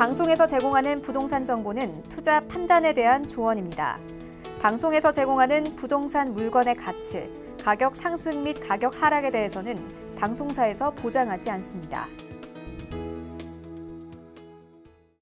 방송에서 제공하는 부동산 정보는 투자 판단에 대한 조언입니다. 방송에서 제공하는 부동산 물건의 가치, 가격 상승 및 가격 하락에 대해서는 방송사에서 보장하지 않습니다.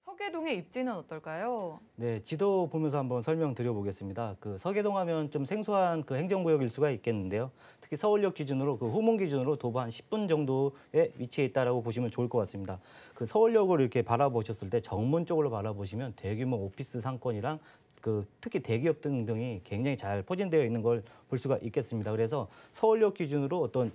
서계동의 입지는 어떨까요? 네, 지도 보면서 한번 설명드려 보겠습니다. 서계동 하면 좀 생소한 행정구역일 수가 있겠는데요. 특히 서울역 기준으로 후문 기준으로 도보 한 10분 정도에 위치해 있다라고 보시면 좋을 것 같습니다. 서울역을 이렇게 바라보셨을 때 정문 쪽으로 바라보시면 대규모 오피스 상권이랑 특히 대기업 등등이 굉장히 잘 포진되어 있는 걸 볼 수가 있겠습니다. 그래서 서울역 기준으로 어떤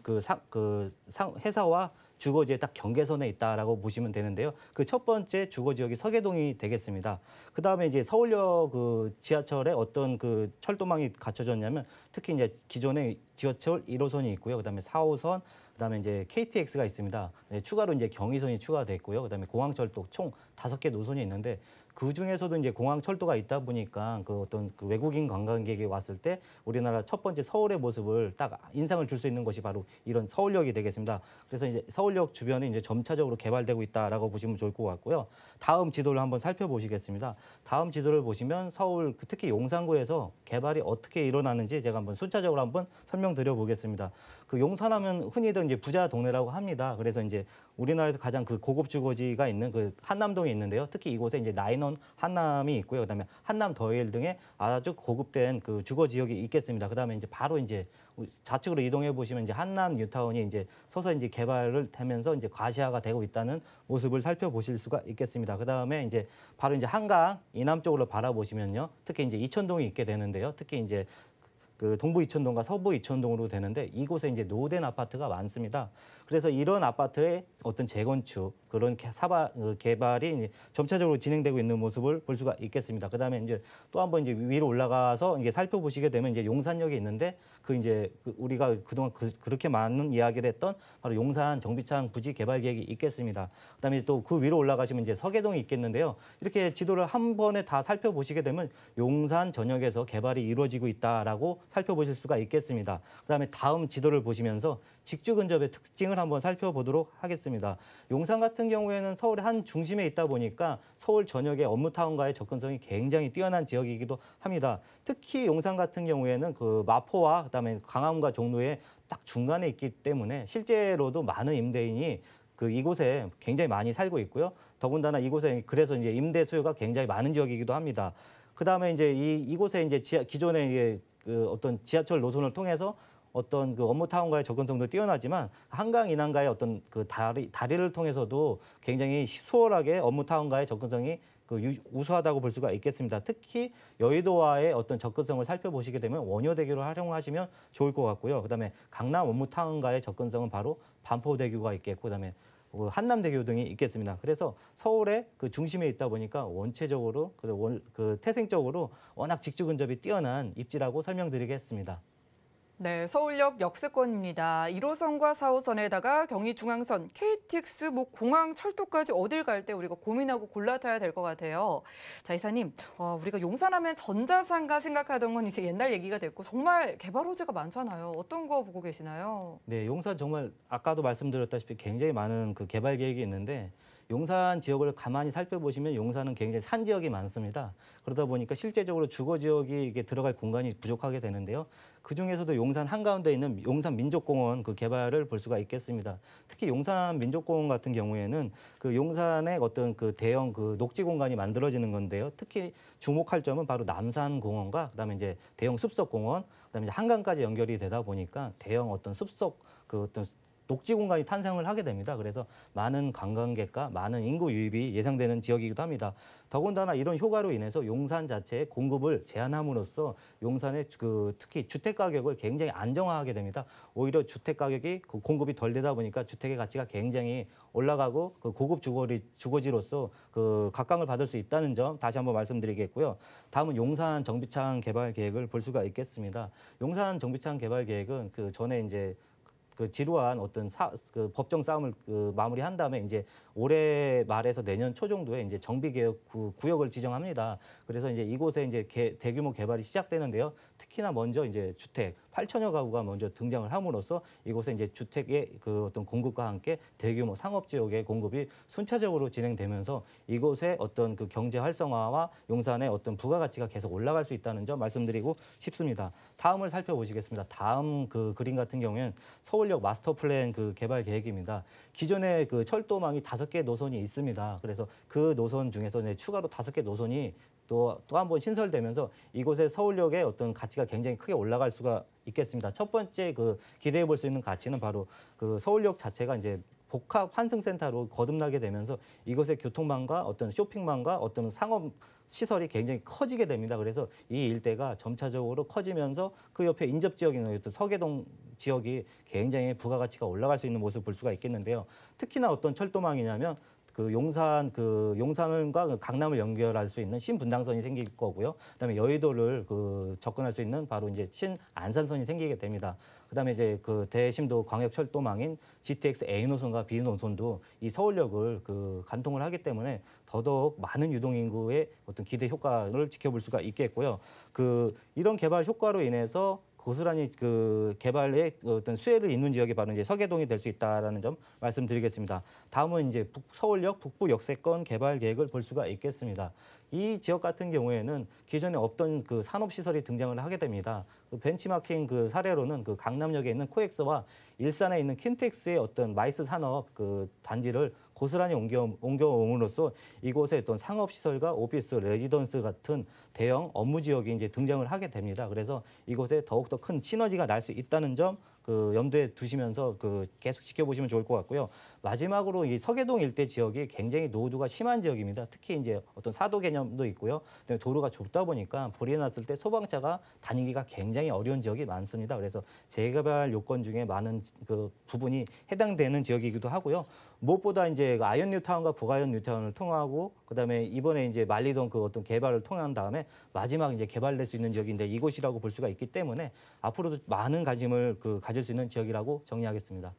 회사와 주거지에 딱 경계선에 있다라고 보시면 되는데요. 첫 번째 주거 지역이 서계동이 되겠습니다. 그 다음에 이제 서울역 지하철에 어떤 철도망이 갖춰졌냐면 특히 이제 기존에 지하철 1호선이 있고요. 그다음에 4호선, 그다음에 이제 KTX가 있습니다. 네, 추가로 이제 경의선이 추가돼 있고요. 그다음에 공항철도 총 5개 노선이 있는데 그 중에서도 이제 공항철도가 있다 보니까 어떤 외국인 관광객이 왔을 때 우리나라 첫 번째 서울의 모습을 딱 인상을 줄 수 있는 것이 바로 이런 서울역이 되겠습니다. 그래서 이제 서울역 주변이 이제 점차적으로 개발되고 있다라고 보시면 좋을 것 같고요. 다음 지도를 한번 살펴보시겠습니다. 다음 지도를 보시면 서울 특히 용산구에서 개발이 어떻게 일어나는지 제가 한번 순차적으로 한번 설명드려 보겠습니다. 용산하면 흔히들 이제 부자 동네라고 합니다. 그래서 이제 우리나라에서 가장 고급 주거지가 있는 한남동이 있는데요. 특히 이곳에 이제 나인원 한남이 있고요. 그다음에 한남 더힐 등의 아주 고급된 주거 지역이 있겠습니다. 그다음에 이제 바로 이제 좌측으로 이동해 보시면 이제 한남 뉴타운이 이제 서서 이제 개발을 하면서 이제 과시화가 되고 있다는 모습을 살펴보실 수가 있겠습니다. 그다음에 이제 바로 이제 한강 이남 쪽으로 바라보시면요. 특히 이제 이천동이 있게 되는데요. 특히 이제 동부 이천동과 서부 이천동으로 되는데 이곳에 이제 노후된 아파트가 많습니다. 그래서 이런 아파트의 어떤 재건축 그런 개발이 이제 점차적으로 진행되고 있는 모습을 볼 수가 있겠습니다. 그다음에 이제 또 한번 이제 위로 올라가서 이제 살펴보시게 되면 이제 용산역이 있는데 우리가 그동안 그렇게 많은 이야기를 했던 바로 용산 정비창 부지 개발 계획이 있겠습니다. 그다음에 또 위로 올라가시면 이제 서계동이 있겠는데요. 이렇게 지도를 한 번에 다 살펴보시게 되면 용산 전역에서 개발이 이루어지고 있다라고 살펴보실 수가 있겠습니다. 그다음에 다음 지도를 보시면서 직주 근접의 특징을 한번 살펴보도록 하겠습니다. 용산 같은 경우에는 서울의 한 중심에 있다 보니까 서울 전역의 업무타운과의 접근성이 굉장히 뛰어난 지역이기도 합니다. 특히 용산 같은 경우에는 마포와 그다음에 강화문과 종로의 딱 중간에 있기 때문에 실제로도 많은 임대인이 이곳에 굉장히 많이 살고 있고요. 더군다나 이곳에 그래서 이제 임대 수요가 굉장히 많은 지역이기도 합니다. 그다음에 이제 이곳에 이제 기존의 어떤 지하철 노선을 통해서 어떤 업무타운과의 접근성도 뛰어나지만 한강 인한가의 어떤 다리를 통해서도 굉장히 수월하게 업무타운과의 접근성이 우수하다고 볼 수가 있겠습니다. 특히 여의도와의 어떤 접근성을 살펴보시게 되면 원효대교를 활용하시면 좋을 것 같고요. 그다음에 강남 업무타운과의 접근성은 바로 반포대교가 있겠고 그다음에 한남대교 등이 있겠습니다. 그래서 서울의 중심에 있다 보니까 원체적으로 태생적으로 워낙 직주 근접이 뛰어난 입지라고 설명드리겠습니다. 네, 서울역 역세권입니다. 1호선과 4호선에다가 경의중앙선, KTX, 공항, 철도까지 어딜 갈 때 우리가 고민하고 골라 타야 될 것 같아요. 자, 이사님, 우리가 용산하면 전자상가 생각하던 건 이제 옛날 얘기가 됐고 정말 개발 호재가 많잖아요. 어떤 거 보고 계시나요? 네, 용산 정말 아까도 말씀드렸다시피 굉장히 많은 개발 계획이 있는데 용산 지역을 가만히 살펴보시면 용산은 굉장히 산 지역이 많습니다. 그러다 보니까 실제적으로 주거 지역이 들어갈 공간이 부족하게 되는데요. 그중에서도 용산 한가운데 있는 용산 민족공원 개발을 볼 수가 있겠습니다. 특히 용산 민족공원 같은 경우에는 용산의 어떤 대형 녹지 공간이 만들어지는 건데요. 특히 주목할 점은 바로 남산공원과 그다음에 이제 대형 숲속공원, 그다음에 이제 한강까지 연결이 되다 보니까 대형 어떤 숲속 어떤 녹지 공간이 탄생을 하게 됩니다. 그래서 많은 관광객과 많은 인구 유입이 예상되는 지역이기도 합니다. 더군다나 이런 효과로 인해서 용산 자체의 공급을 제한함으로써 용산의 특히 주택 가격을 굉장히 안정화하게 됩니다. 오히려 주택 가격이 공급이 덜 되다 보니까 주택의 가치가 굉장히 올라가고 고급 주거지로서 각광을 받을 수 있다는 점 다시 한번 말씀드리겠고요. 다음은 용산 정비창 개발 계획을 볼 수가 있겠습니다. 용산 정비창 개발 계획은 전에 이제 지루한 어떤 법정 싸움을 마무리한 다음에 이제 올해 말에서 내년 초 정도에 이제 정비개혁 구역을 지정합니다. 그래서 이제 이곳에 이제 대규모 개발이 시작되는데요. 특히나 먼저 이제 주택 8천여 가구가 먼저 등장을 함으로써 이곳에 이제 주택의 그 어떤 공급과 함께 대규모 상업 지역의 공급이 순차적으로 진행되면서 이곳의 어떤 그 경제 활성화와 용산의 어떤 부가가치가 계속 올라갈 수 있다는 점 말씀드리고 싶습니다. 다음을 살펴보시겠습니다. 다음 그 그림 같은 경우에는 서울역 마스터 플랜 그 개발 계획입니다. 기존에 그 철도망이 5개 노선이 있습니다. 그래서 그 노선 중에서 이제 추가로 5개 노선이 또 한 번 신설되면서 이곳의 서울역의 어떤 가치가 굉장히 크게 올라갈 수가 있겠습니다. 첫 번째 그 기대해 볼 수 있는 가치는 바로 그 서울역 자체가 이제 복합 환승센터로 거듭나게 되면서 이곳의 교통망과 어떤 쇼핑망과 어떤 상업 시설이 굉장히 커지게 됩니다. 그래서 이 일대가 점차적으로 커지면서 그 옆에 인접 지역인 어떤 서계동 지역이 굉장히 부가가치가 올라갈 수 있는 모습을 볼 수가 있겠는데요. 특히나 어떤 철도망이냐면 그 용산과 그 강남을 연결할 수 있는 신분당선이 생길 거고요. 그다음에 여의도를 그 접근할 수 있는 바로 이제 신안산선이 생기게 됩니다. 그다음에 이제 그 대심도 광역철도망인 GTX A 노선과 B 노선도 이 서울역을 그 간통을 하기 때문에 더더욱 많은 유동 인구의 어떤 기대 효과를 지켜볼 수가 있겠고요. 그 이런 개발 효과로 인해서 고스란히 그 개발의 어떤 수혜를 잇는 지역이 바로 이제 서계동이 될 수 있다라는 점 말씀드리겠습니다. 다음은 이제 서울역 북부 역세권 개발 계획을 볼 수가 있겠습니다. 이 지역 같은 경우에는 기존에 없던 그 산업 시설이 등장을 하게 됩니다. 그 벤치마킹 그 사례로는 그 강남역에 있는 코엑스와 일산에 있는 킨텍스의 어떤 마이스 산업 그 단지를 고스란히 옮겨옴으로써 이곳에 어떤 상업시설과 오피스, 레지던스 같은 대형 업무 지역이 이제 등장을 하게 됩니다. 그래서 이곳에 더욱더 큰 시너지가 날 수 있다는 점 그 염두에 두시면서 그 계속 지켜보시면 좋을 것 같고요. 마지막으로 이 서계동 일대 지역이 굉장히 노후도가 심한 지역입니다. 특히 이제 어떤 사도 개념도 있고요. 그다음에 도로가 좁다 보니까 불이 났을 때 소방차가 다니기가 굉장히 어려운 지역이 많습니다. 그래서 재개발 요건 중에 많은 그 부분이 해당되는 지역이기도 하고요. 무엇보다 이제 아이언 뉴타운과 북아이언 뉴타운을 통하고 그다음에 이번에 이제 말리던 그 어떤 개발을 통한 다음에 마지막 이제 개발될 수 있는 지역인데 이곳이라고 볼 수가 있기 때문에 앞으로도 많은 관심을 가질 수 있는 지역이라고 정리하겠습니다.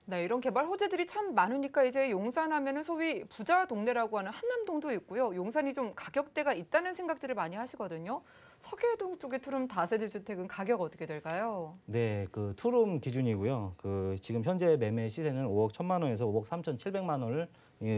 네, 이런 개발 호재들이 참 많으니까 이제 용산하면은 소위 부자 동네라고 하는 한남동도 있고요. 용산이 좀 가격대가 있다는 생각들을 많이 하시거든요. 서계동 쪽의 투룸 다세대 주택은 가격 어떻게 될까요? 네, 그 투룸 기준이고요. 그 지금 현재 매매 시세는 5억 1천만 원에서 5억 3,700만 원을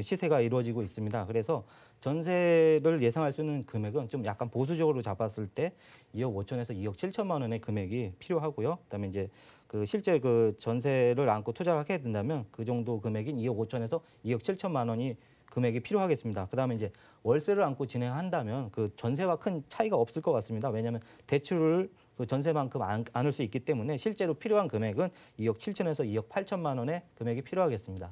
시세가 이루어지고 있습니다. 그래서 전세를 예상할 수 있는 금액은 좀 약간 보수적으로 잡았을 때 2억 5천에서 2억 7천만 원의 금액이 필요하고요. 그다음에 이제 그 실제 그 전세를 안고 투자를 하게 된다면 그 정도 금액인 2억 5천에서 2억 7천만 원이 금액이 필요하겠습니다. 그다음에 이제 월세를 안고 진행한다면 그 전세와 큰 차이가 없을 것 같습니다. 왜냐하면 대출을 그 전세만큼 안을 수 있기 때문에 실제로 필요한 금액은 2억 7천에서 2억 8천만 원의 금액이 필요하겠습니다.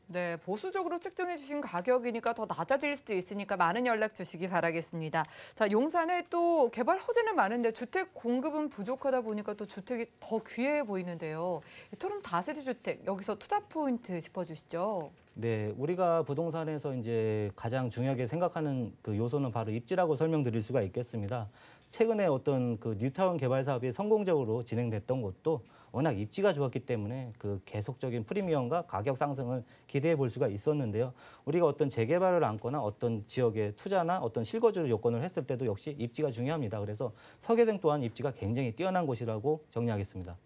네, 보수적으로 책정해 주신 가격이니까 더 낮아질 수도 있으니까 많은 연락 주시기 바라겠습니다. 자, 용산에 또 개발 호재는 많은데 주택 공급은 부족하다 보니까 또 주택이 더 귀해 보이는데요. 투룸 다세대 주택, 여기서 투자 포인트 짚어주시죠. 네, 우리가 부동산에서 이제 가장 중요하게 생각하는 그 요소는 바로 입지라고 설명드릴 수가 있겠습니다. 최근에 어떤 그 뉴타운 개발 사업이 성공적으로 진행됐던 곳도 워낙 입지가 좋았기 때문에 그 계속적인 프리미엄과 가격 상승을 기대해 볼 수가 있었는데요. 우리가 어떤 재개발을 안거나 어떤 지역에 투자나 어떤 실거주 요건을 했을 때도 역시 입지가 중요합니다. 그래서 서계동 또한 입지가 굉장히 뛰어난 곳이라고 정리하겠습니다.